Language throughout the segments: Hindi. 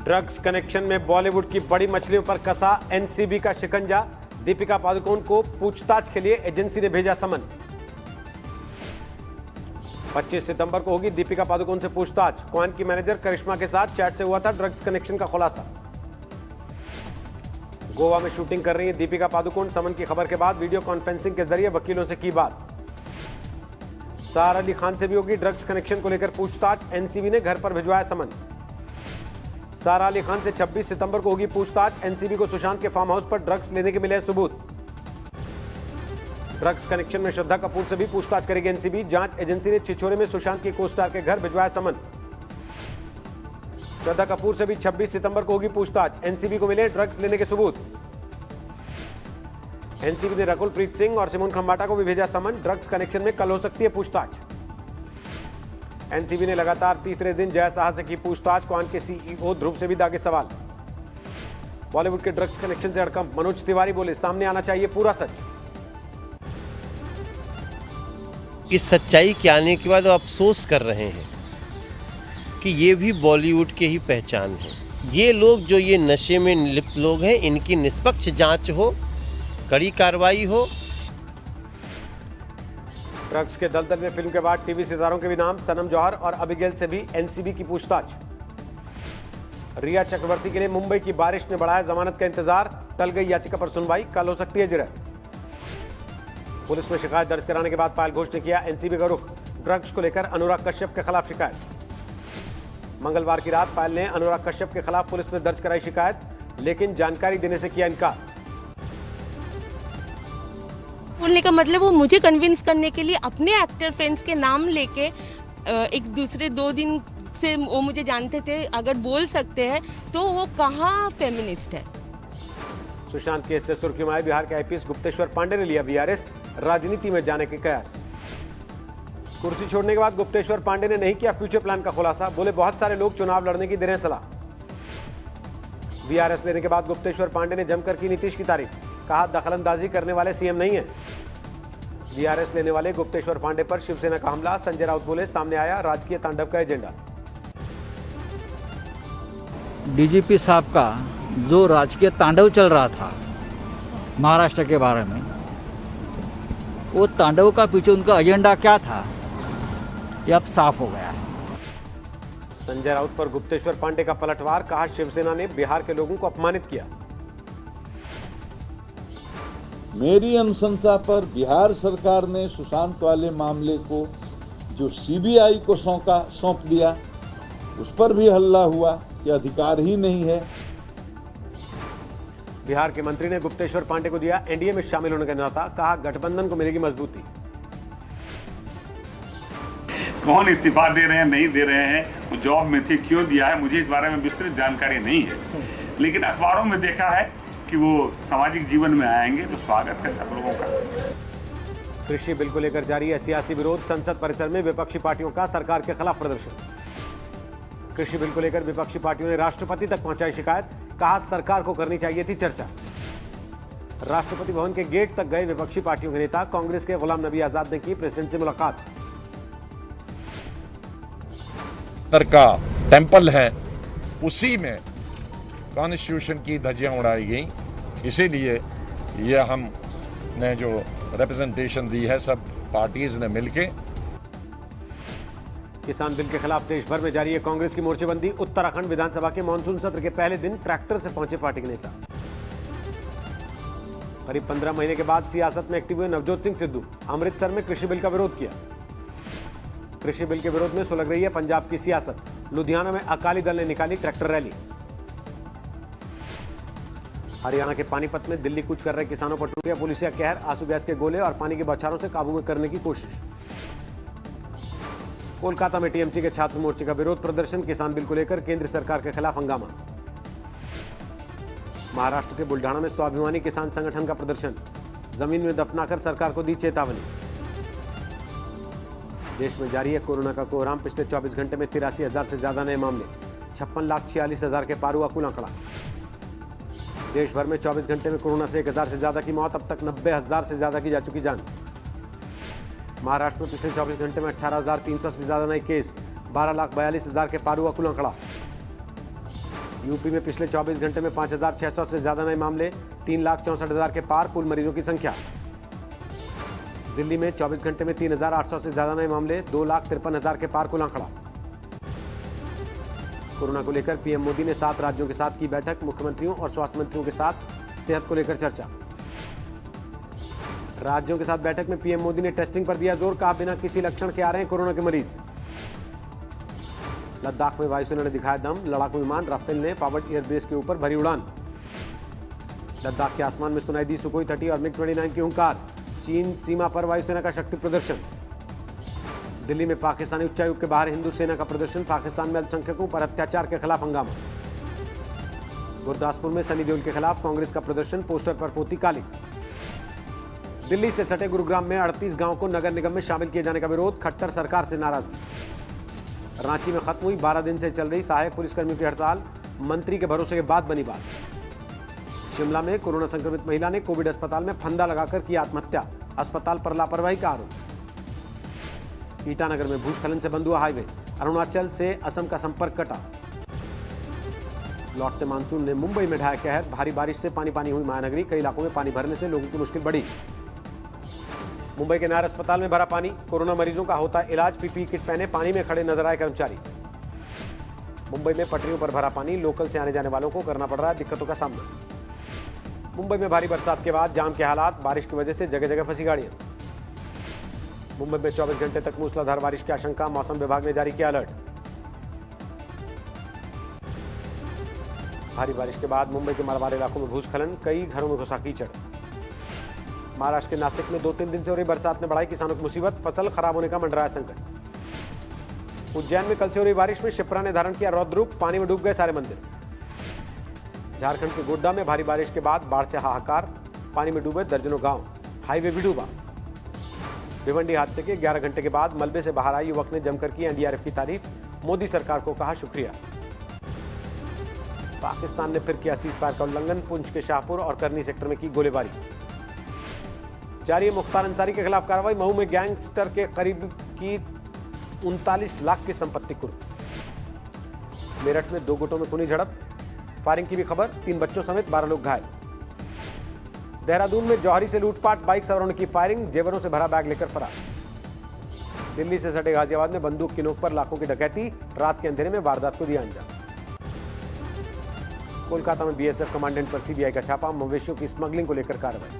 ड्रग्स कनेक्शन में बॉलीवुड की बड़ी मछलियों पर कसा एनसीबी का शिकंजा। दीपिका पादुकोण को पूछताछ के लिए एजेंसी ने भेजा समन। 25 सितंबर को होगी दीपिका पादुकोण से पूछताछ। कौन की मैनेजर करिश्मा के साथ चैट से हुआ था ड्रग्स कनेक्शन का खुलासा। गोवा में शूटिंग कर रही है दीपिका पादुकोण। समन की खबर के बाद वीडियो कॉन्फ्रेंसिंग के जरिए वकीलों से की बात। सारा अली खान से भी होगी ड्रग्स कनेक्शन को लेकर पूछताछ। एनसीबी ने घर पर भिजवाया समन। सारा अली खान से 26 सितंबर को होगी पूछताछ। एनसीबी को सुशांत के फार्म हाउस पर ड्रग्स लेने के मिले सबूत। ड्रग्स कनेक्शन में श्रद्धा कपूर से भी पूछताछ करेगी एनसीबी। जांच एजेंसी ने छिछोरे में सुशांत के को-स्टार के घर भिजवाया समन। श्रद्धा कपूर से भी 26 सितंबर को होगी पूछताछ। एनसीबी को मिले ड्रग्स लेने के सबूत। एनसीबी ने रकुल प्रीत सिंह और सिमोन खंबाटा को भी भेजा समन। ड्रग्स कनेक्शन में कल हो सकती है पूछताछ। एनसीबी ने लगातार तीसरे दिन जय साहा से की पूछताछ। कौन के सीईओ ध्रुव से भी दागे सवाल। बॉलीवुड के ड्रग्स कनेक्शन से हड़कंप। मनोज तिवारी बोले सामने आना चाहिए पूरा सच। इस सच्चाई के आने के बाद अफसोस कर रहे हैं कि ये भी बॉलीवुड के ही पहचान है। ये लोग जो ये नशे में लिप्त लोग हैं, इनकी निष्पक्ष जांच हो, कड़ी कार्रवाई हो। ड्रग्स के दलदल में फिल्म के बाद टीवी सितारों के भी नाम। सनम जौहर और अबिगेल से भी एनसीबी की पूछताछ। रिया चक्रवर्ती के लिए मुंबई की बारिश ने बढ़ाया जमानत का इंतजार। टल गई याचिका पर सुनवाई। कल हो सकती है जिरह। पुलिस में शिकायत दर्ज कराने के बाद पायल घोष ने किया एनसीबी का रुख। ड्रग्स को लेकर अनुराग कश्यप के खिलाफ शिकायत। मंगलवार की रात पायल ने अनुराग कश्यप के खिलाफ पुलिस में दर्ज कराई शिकायत, लेकिन जानकारी देने से किया इनकार। बोलने का मतलब वो मुझे कन्विंस करने के लिए अपने एक्टर फ्रेंड्स के नाम लेके एक दूसरे 2 दिन से वो मुझे जानते थे। अगर बोल सकते हैं तो वो कहाँ फेमिनिस्ट है। सुशांत केस से सुर्खियों में आए बिहार के आईपीएस गुप्तेश्वर पांडे ने लिया वीआरएस। राजनीति में जाने के कयास। कुर्सी छोड़ने के बाद गुप्तेश्वर पांडे ने नहीं किया फ्यूचर प्लान का खुलासा। बोले बहुत सारे लोग चुनाव लड़ने की दे रहे हैं सलाह। वीआरएस लेने के बाद गुप्तेश्वर पांडे ने जमकर की नीतीश की तारीफ। कहा दखलंदाजी करने वाले सीएम नहीं है। वीआरएस लेने वाले गुप्तेश्वर पांडे पर शिवसेना का हमला। संजय राउत बोले सामने आया राजकीय तांडव का एजेंडा। डीजीपी साहब का जो राजकीय तांडव चल रहा था महाराष्ट्र के बारे में, वो तांडव का पीछे उनका एजेंडा क्या था ये अब साफ हो गया है। संजय राउत पर गुप्तेश्वर पांडे का पलटवार। कहा शिवसेना ने बिहार के लोगों को अपमानित किया। मेरी अनुशंसा पर बिहार सरकार ने सुशांत वाले मामले को जो सीबीआई को सौंप दिया, उस पर भी हल्ला हुआ कि अधिकार ही नहीं है। बिहार के मंत्री ने गुप्तेश्वर पांडे को दिया एनडीए में शामिल होने का न्यौता। कहा गठबंधन को मिलेगी मजबूती। कौन इस्तीफा दे रहे हैं, नहीं दे रहे हैं, वो जॉब में थे, क्यों दिया है, मुझे इस बारे में विस्तृत जानकारी नहीं है। लेकिन अखबारों में देखा है कि वो सामाजिक जीवन में आएंगे, तो स्वागत है सब लोगों का। कृषि बिल को लेकर जारी है सियासी विरोध। संसद परिसर में विपक्षी पार्टियों का सरकार के खिलाफ प्रदर्शन। कृषि बिल को लेकर विपक्षी पार्टियों ने राष्ट्रपति तक पहुंचाई शिकायत। कहा सरकार को करनी चाहिए थी चर्चा। राष्ट्रपति भवन के गेट तक गए विपक्षी पार्टियों के नेता। कांग्रेस के गुलाम नबी आजाद ने की प्रेसिडेंट से मुलाकात। का टेंपल है, उसी में कॉन्स्टिट्यूशन की धज्जियां उड़ाई गई। इसीलिए ये हमने जो रिप्रेजेंटेशन दी है सब पार्टीज ने मिलके। किसान बिल के खिलाफ देश भर में जारी है कांग्रेस की मोर्चेबंदी। उत्तराखंड विधानसभा के मानसून सत्र के पहले दिन ट्रैक्टर से पहुंचे पार्टी के नेता। करीब 15 महीने के बाद सियासत में एक्टिव हुए नवजोत सिंह सिद्धू। अमृतसर में कृषि बिल का विरोध किया। कृषि बिल के विरोध में सुलग रही है पंजाब की सियासत। लुधियाना में अकाली दल ने निकाली ट्रैक्टर रैली। हरियाणा के पानीपत में दिल्ली कूच कर रहे किसानों पर टूटा पुलिस का कहर। आंसू गैस के गोले और पानी के बौछारों से काबू में करने की कोशिश। कोलकाता में टीएमसी के छात्र मोर्चे का विरोध प्रदर्शन। किसान बिल को लेकर केंद्र सरकार के खिलाफ हंगामा। महाराष्ट्र के बुल्ढाना में स्वाभिमानी किसान संगठन का प्रदर्शन। जमीन में दफनाकर सरकार को दी चेतावनी। देश में जारी है कोरोना का कोहराम। पिछले 24 घंटे में 83,000 से ज्यादा नए मामले। 56,46,000 के पार हुआ कुल आंकड़ा। देश भर में 24 घंटे में कोरोना से 1,000 से ज्यादा की मौत। अब तक 90,000 से ज्यादा की जा चुकी जान। महाराष्ट्र में पिछले 24 घंटे में 18,300 से ज्यादा नए केस। 12,42,000 के पार हुआ कुल आंकड़ा। यूपी में पिछले 24 घंटे में 5,600 से ज्यादा नए मामले, 3,64,000 के पार कुल मरीजों की संख्या। दिल्ली में 24 घंटे में 3,800 से ज्यादा नए मामले, 2,53,000 के पार कुल आंकड़ा। कोरोना को लेकर पीएम मोदी ने 7 राज्यों के साथ की बैठक, मुख्यमंत्रियों और स्वास्थ्य मंत्रियों के साथ सेहत को लेकर चर्चा। राज्यों के साथ बैठक में पीएम मोदी ने टेस्टिंग पर दिया जोर, कहा बिना किसी लक्षण के आ रहे हैं कोरोना के मरीज। लद्दाख में वायुसेना ने दिखाया दम, लड़ाकू विमान राफेल ने पावर्ड एयरबेस के ऊपर भरी उड़ान। लद्दाख के आसमान में सुनाई दी सुखोई 30 और मिग-29 की हुंकार, चीन सीमा पर वायुसेना का शक्ति प्रदर्शन। दिल्ली में पाकिस्तानी उच्चायुक्त के बाहर हिंदू सेना का प्रदर्शन, पाकिस्तान में अल्पसंख्यकों पर अत्याचार के खिलाफ हंगामा। गुरदासपुर में सनी देओल के खिलाफ कांग्रेस का प्रदर्शन, पोस्टर पर पोती काली। दिल्ली से सटे गुरुग्राम में 38 गांव को नगर निगम में शामिल किए जाने का विरोध, खट्टर सरकार से नाराजगी। रांची में खत्म हुई 12 दिन से चल रही सहायक पुलिसकर्मियों की हड़ताल, मंत्री के भरोसे के बाद बनी बात। शिमला में कोरोना संक्रमित महिला ने कोविड अस्पताल में फंदा लगाकर की आत्महत्या, अस्पताल पर लापरवाही का आरोप। ईटानगर में भूस्खलन से बंद हुआ हाईवे, अरुणाचल से असम का संपर्क कटा। लौटते मानसून ने मुंबई में ढाया कहर, भारी बारिश से पानी पानी हुई महानगरी, कई इलाकों में पानी भरने से लोगों की मुश्किल बढ़ी। मुंबई के नायर अस्पताल में भरा पानी, कोरोना मरीजों का होता इलाज, पीपीई किट पहने पानी में खड़े नजर आए कर्मचारी। मुंबई में पटरियों पर भरा पानी, लोकल से आने जाने वालों को करना पड़ रहा है दिक्कतों का सामना। मुंबई में भारी बरसात के बाद जाम के हालात, बारिश की वजह से जगह जगह फंसी गाड़ियां। मुंबई में 24 घंटे तक मूसलाधार बारिश की आशंका, मौसम विभाग ने जारी किया अलर्ट। भारी बारिश के बाद मुंबई के मारवाड़ इलाकों में भूस्खलन, कई घरों में घुसा कीचड़। महाराष्ट्र के नासिक में 2-3 दिन से हो रही बरसात ने बढ़ाई किसानों की मुसीबत, फसल खराब होने का मंडराया संकट। उज्जैन में कल से हो रही बारिश में शिप्रा ने धारण किया रौद्र रूप, पानी में डूब गए सारे मंदिर। झारखंड के गोड्डा में भारी बारिश के बाद बाढ़ से हाहाकार, पानी में डूबे दर्जनों गांव, हाईवे भी डूबा। भिवंडी हादसे के 11 घंटे के बाद मलबे से बाहर आई युवक ने जमकर की एनडीआरएफ की तारीफ, मोदी सरकार को कहा शुक्रिया। पाकिस्तान ने फिर किया सीजफायर का उल्लंघन, पुंछ के शाहपुर और करनी सेक्टर में की गोलीबारी। जारी है मुख्तार अंसारी के खिलाफ कार्रवाई, मऊ में गैंगस्टर के करीब की 39 लाख की संपत्ति कुर्क। मेरठ में 2 गुटों में खूनी झड़प, फायरिंग की भी खबर, 3 बच्चों समेत 12 लोग घायल। देहरादून में जौहरी से लूटपाट, बाइक सवारों ने की फायरिंग, जेवरों से भरा बैग लेकर फरार। दिल्ली से सटे गाजियाबाद में बंदूक की नोक पर लाखों की डकैती, रात के अंधेरे में वारदात को दिया अंजाम। कोलकाता में बीएसएफ कमांडेंट पर सीबीआई का छापा, मवेशियों की स्मगलिंग को लेकर कार्रवाई।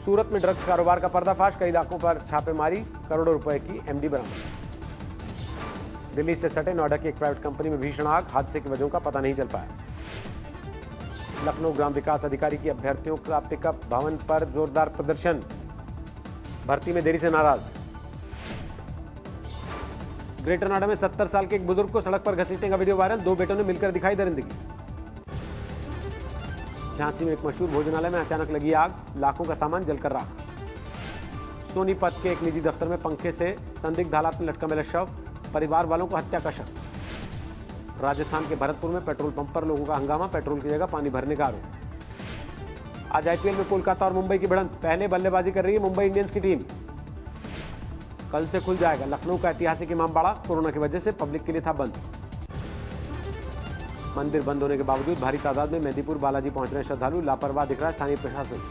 सूरत में ड्रग्स कारोबार का पर्दाफाश, कई इलाकों पर छापेमारी, करोड़ों रुपए की एमडी बरामद। दिल्ली से सटे नोएडा की एक प्राइवेट कंपनी में भीषण आग, हादसे की वजहों का पता नहीं चल पाया। लखनऊ ग्राम विकास अधिकारी की अभ्यर्थियों का पिकअप भवन पर जोरदार प्रदर्शन, भर्ती में देरी से नाराज। ग्रेटर नोएडा में 70 साल के एक बुजुर्ग को सड़क पर घसीटने का वीडियो वायरल, 2 बेटों ने मिलकर दिखाई दरिंदगी। झांसी में एक मशहूर भोजनालय में अचानक लगी आग, लाखों का सामान जलकर राख। सोनीपत के एक निजी दफ्तर में पंखे से संदिग्ध हालात में लटका मिला शव, परिवार वालों को हत्या का शक। राजस्थान के भरतपुर में पेट्रोल पंप पर लोगों का हंगामा, पेट्रोल की जगह पानी भरने का आरोप। आज आईपीएल में कोलकाता और मुंबई की भिड़ंत, पहले बल्लेबाजी कर रही है मुंबई इंडियंस की टीम। कल से खुल जाएगा लखनऊ का ऐतिहासिक इमामबाड़ा, कोरोना की वजह से पब्लिक के लिए था बंद। मंदिर बंद होने के बावजूद भारी तादाद में मेहंदीपुर बालाजी पहुंच रहे श्रद्धालु, लापरवाह दिख रहा है स्थानीय प्रशासन।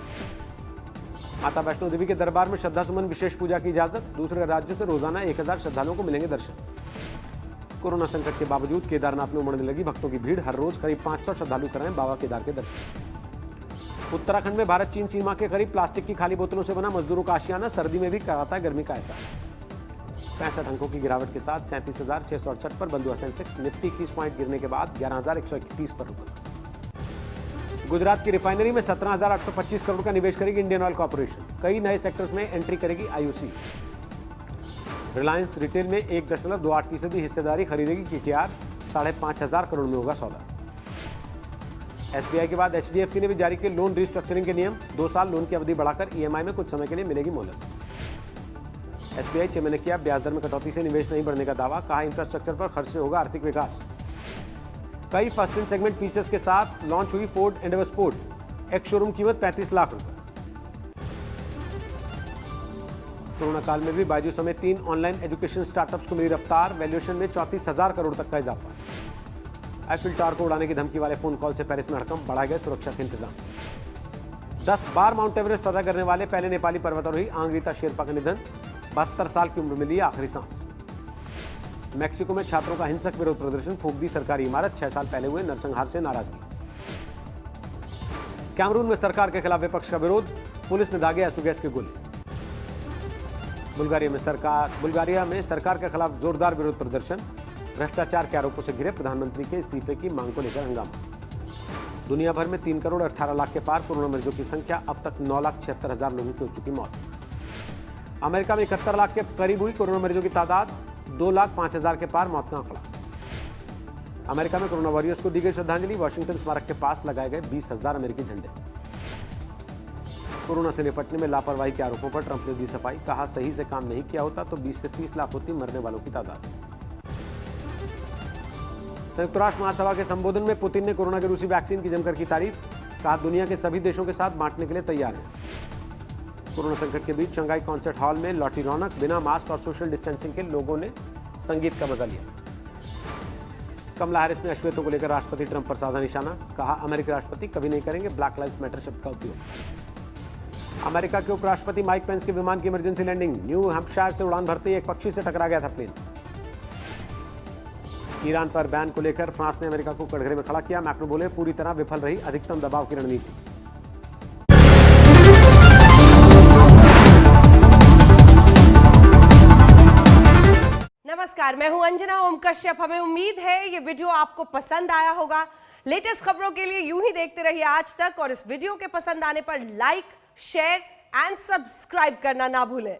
माता वैष्णो देवी के दरबार में श्रद्धा सुमन विशेष पूजा की इजाजत, दूसरे राज्यों से रोजाना 1000 श्रद्धालुओं को मिलेंगे दर्शन। कोरोना संकट के बावजूद केदारनाथ में उमड़ने लगी भक्तों की भीड़, हर रोज करीब 500 श्रद्धालु कर रहे हैं बाबा केदार के दर्शन। उत्तराखंड में भारत चीन सीमा के करीब प्लास्टिक की खाली बोतलों से बना मजदूरों का आशियाना, सर्दी में भी कराता है गर्मी का एहसास। 65 अंकों की गिरावट के साथ 37,668 पर बंद हुआ सेंसेक्स, निफ्टी 21 पॉइंट गिरने के बाद 11,131 पर रुका। गुजरात की रिफाइनरी में 17,825 करोड़ का निवेश करेगी इंडियन ऑयल कॉर्पोरेशन, कई नए सेक्टर्स में एंट्री करेगी आईओसी। रिलायंस रिटेल में 1.28% हिस्सेदारी खरीदेगी केकेआर, 5,500 करोड़ में होगा सौदा। एसबीआई के बाद एचडीएफसी ने भी जारी किए लोन रिस्ट्रक्चरिंग के नियम, 2 साल लोन की अवधि बढ़ाकर ईएमआई में कुछ समय के लिए मिलेगी मोहलत। एसबीआई चेयरमैन ने किया ब्याज दर में कटौती से निवेश नहीं बढ़ने का दावा, कहा इंफ्रास्ट्रक्चर पर खर्च से होगा आर्थिक विकास। कई फर्स्ट इन सेगमेंट फीचर्स के साथ लॉन्च हुई फोर्ड एंडेवर स्पोर्ट, एक शोरूम कीमत 35 लाख रुपए। कोरोना काल में भी बायजू समेत 3 ऑनलाइन एजुकेशन स्टार्टअप्स को मिली रफ्तार, वैल्यूएशन में 34,000 करोड़ तक का इजाफा। आईफिल टावर को उड़ाने की धमकी वाले फोन कॉल से पेरिस में हड़कंप, बढ़ाए गए सुरक्षा के इंतजाम। 10 बार माउंट एवरेस्ट फतह करने वाले पहले नेपाली पर्वतारोही आंग्रिता शेरपा का निधन, 72 साल की उम्र में ली आखिरी सांस। मैक्सिको में छात्रों का हिंसक विरोध प्रदर्शन, फूंक दी सरकारी इमारत, 6 साल पहले हुए नरसंहार से नाराजगी। कैमरून में सरकार के खिलाफ विपक्ष का विरोध, पुलिस ने दागे आंसू गैस के गोले। बुल्गारिया में सरकार के खिलाफ जोरदार विरोध प्रदर्शन, भ्रष्टाचार के आरोपों से घिरे प्रधानमंत्री के इस्तीफे की मांग को लेकर हंगामा। दुनिया भर में 3 करोड़ 18 लाख के पार कोरोना मरीजों की संख्या, अब तक 9,76,000 लोगों की हो चुकी मौत। अमेरिका में 71 लाख के करीब हुई कोरोना मरीजों की तादाद, 2,05,000 के पार मौत का आंकड़ा। अमेरिका में कोरोना वॉरियर्स को दी गई श्रद्धांजलि, वॉशिंगटन स्मारक के पास लगाए गए 20,000 अमेरिकी झंडे। कोरोना से निपटने में लापरवाही के आरोपों पर ट्रंप ने दी सफाई, कहा सही से काम नहीं किया होता तो 20 से 30 लाख होती मरने वालों की तादाद। संयुक्त राष्ट्र महासभा के संबोधन में पुतिन ने कोरोना की रूसी वैक्सीन की जमकर की तारीफ, कहा दुनिया के सभी देशों के साथ बांटने के लिए तैयार हैं। कोरोना संकट के बीच शंघाई कॉन्सर्ट हॉल में लौटी रौनक, बिना मास्क और सोशल डिस्टेंसिंग के लोगों ने संगीत का मजा लिया। कमला हैरिस ने अश्वेतों को लेकर राष्ट्रपति ट्रंप पर साधा निशाना, कहा अमेरिकी राष्ट्रपति कभी नहीं करेंगे ब्लैक लाइव्स मैटर शब्द का उपयोग। अमेरिका के उपराष्ट्रपति माइक पेंस के विमान की इमरजेंसी लैंडिंग, न्यू हैम्पशायर से उड़ान भरते ही एक पक्षी से टकरा गया था प्लेन। ईरान पर बैन को लेकर फ्रांस ने अमेरिका को कटघरे में खड़ा किया, मैक्रो बोले पूरी तरह विफल रही अधिकतम दबाव की रणनीति। नमस्कार, मैं हूं अंजना ओम कश्यप। हमें उम्मीद है ये वीडियो आपको पसंद आया होगा। लेटेस्ट खबरों के लिए यूं ही देखते रहिए आज तक, और इस वीडियो के पसंद आने पर लाइक, शेयर एंड सब्सक्राइब करना ना भूलें।